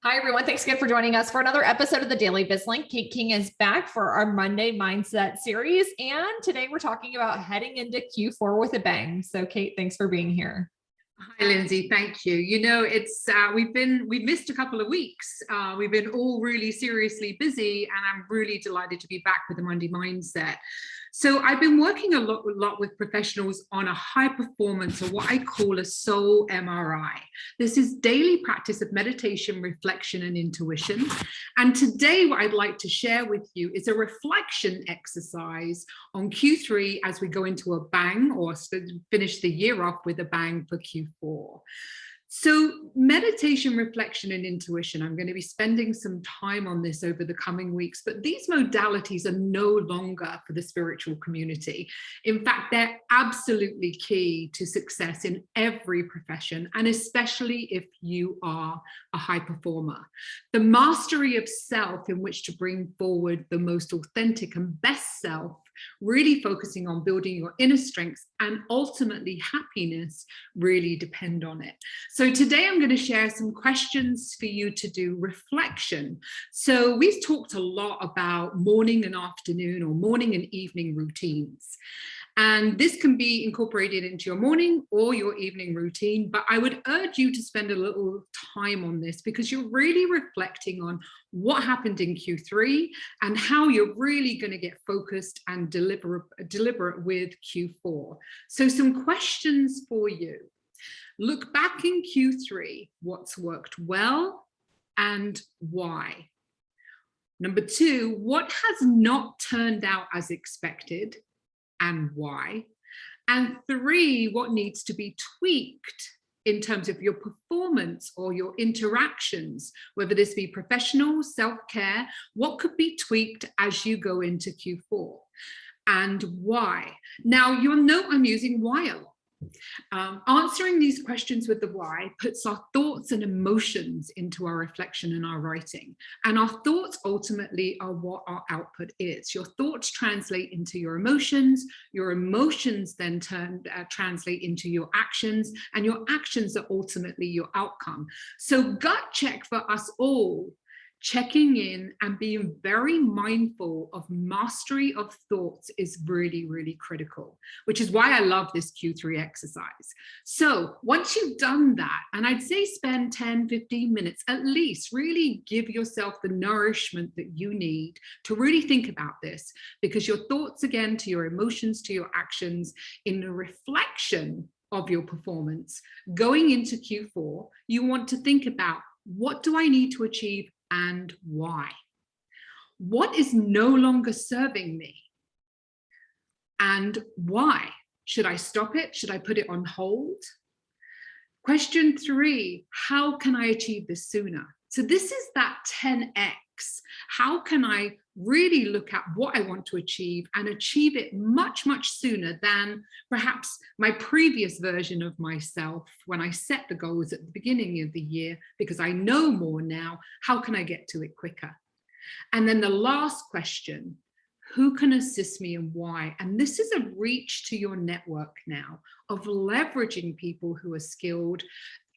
Hi, everyone. Thanks again for joining us for another episode of the Daily BizLink. Kate King is back for our Monday Mindset series. And today we're talking about heading into Q4 with a bang. So, Kate, thanks for being here. Hi, Lindsay. Thank you. We've missed a couple of weeks. We've been all really seriously busy, and I'm really delighted to be back with the Monday Mindset. So I've been working a lot with professionals on a high performance, or what I call a soul MRI. This is daily practice of meditation, reflection, and intuition. And today, what I'd like to share with you is a reflection exercise on Q3 as we go into a bang, or finish the year off with a bang for Q4. So meditation, reflection, and intuition, I'm going to be spending some time on this over the coming weeks, but these modalities are no longer for the spiritual community. In fact, they're absolutely key to success in every profession, and especially if you are a high performer. The mastery of self in which to bring forward the most authentic and best self, really focusing on building your inner strengths and ultimately happiness, really depend on it. So today I'm going to share some questions for you to do reflection. So we've talked a lot about morning and afternoon, or morning and evening routines. And this can be incorporated into your morning or your evening routine, but I would urge you to spend a little time on this, because you're really reflecting on what happened in Q3 and how you're really going to get focused and deliberate with Q4. So some questions for you. Look back in Q3, what's worked well and why? Number two, what has not turned out as expected and why? And three, what needs to be tweaked in terms of your performance or your interactions, whether this be professional, self-care, what could be tweaked as you go into Q4 and why? Now, you'll note I'm using why a lot. Answering these questions with the why puts our thoughts and emotions into our reflection and our writing. And our thoughts ultimately are what our output is. Your thoughts translate into your emotions then translate into your actions, and your actions are ultimately your outcome. So gut check for us all, checking in and being very mindful of mastery of thoughts is really, really critical, which is why I love this Q3 exercise. So once you've done that, and I'd say spend 10, 15 minutes at least, really give yourself the nourishment that you need to really think about this, because your thoughts, again, to your emotions, to your actions, in the reflection of your performance going into Q4, you want to think about, what do I need to achieve and why? What is no longer serving me and why? Should I stop it? Should I put it on hold? Question three, how can I achieve this sooner? So this is that 10x. How can I really look at what I want to achieve and achieve it much, much sooner than perhaps my previous version of myself when I set the goals at the beginning of the year, because I know more now. How can I get to it quicker? And then the last question, who can assist me and why? And this is a reach to your network now of leveraging people who are skilled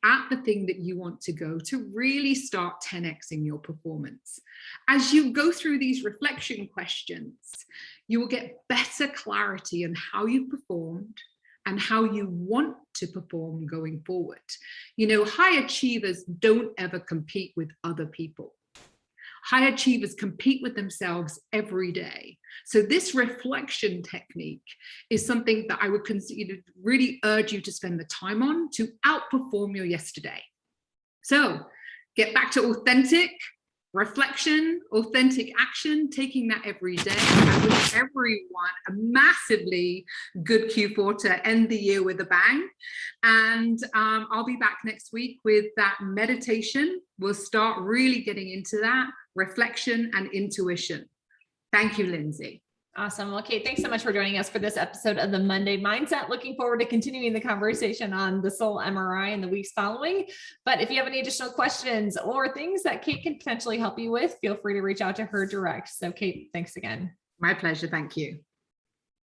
at the thing that you want to go to really start 10xing your performance. As you go through these reflection questions, you will get better clarity on how you performed and how you want to perform going forward. You know, high achievers don't ever compete with other people. High achievers compete with themselves every day. So this reflection technique is something that I would really urge you to spend the time on to outperform your yesterday. So get back to authentic reflection, authentic action, taking that every day. I wish everyone a massively good Q4 to end the year with a bang. And I'll be back next week with that meditation. We'll start really getting into that reflection and intuition. Thank you, Lindsay. Awesome. Well, Kate, thanks so much for joining us for this episode of the Monday Mindset. Looking forward to continuing the conversation on the soul MRI in the weeks following. But if you have any additional questions or things that Kate can potentially help you with, feel free to reach out to her direct. So Kate, thanks again. My pleasure. Thank you.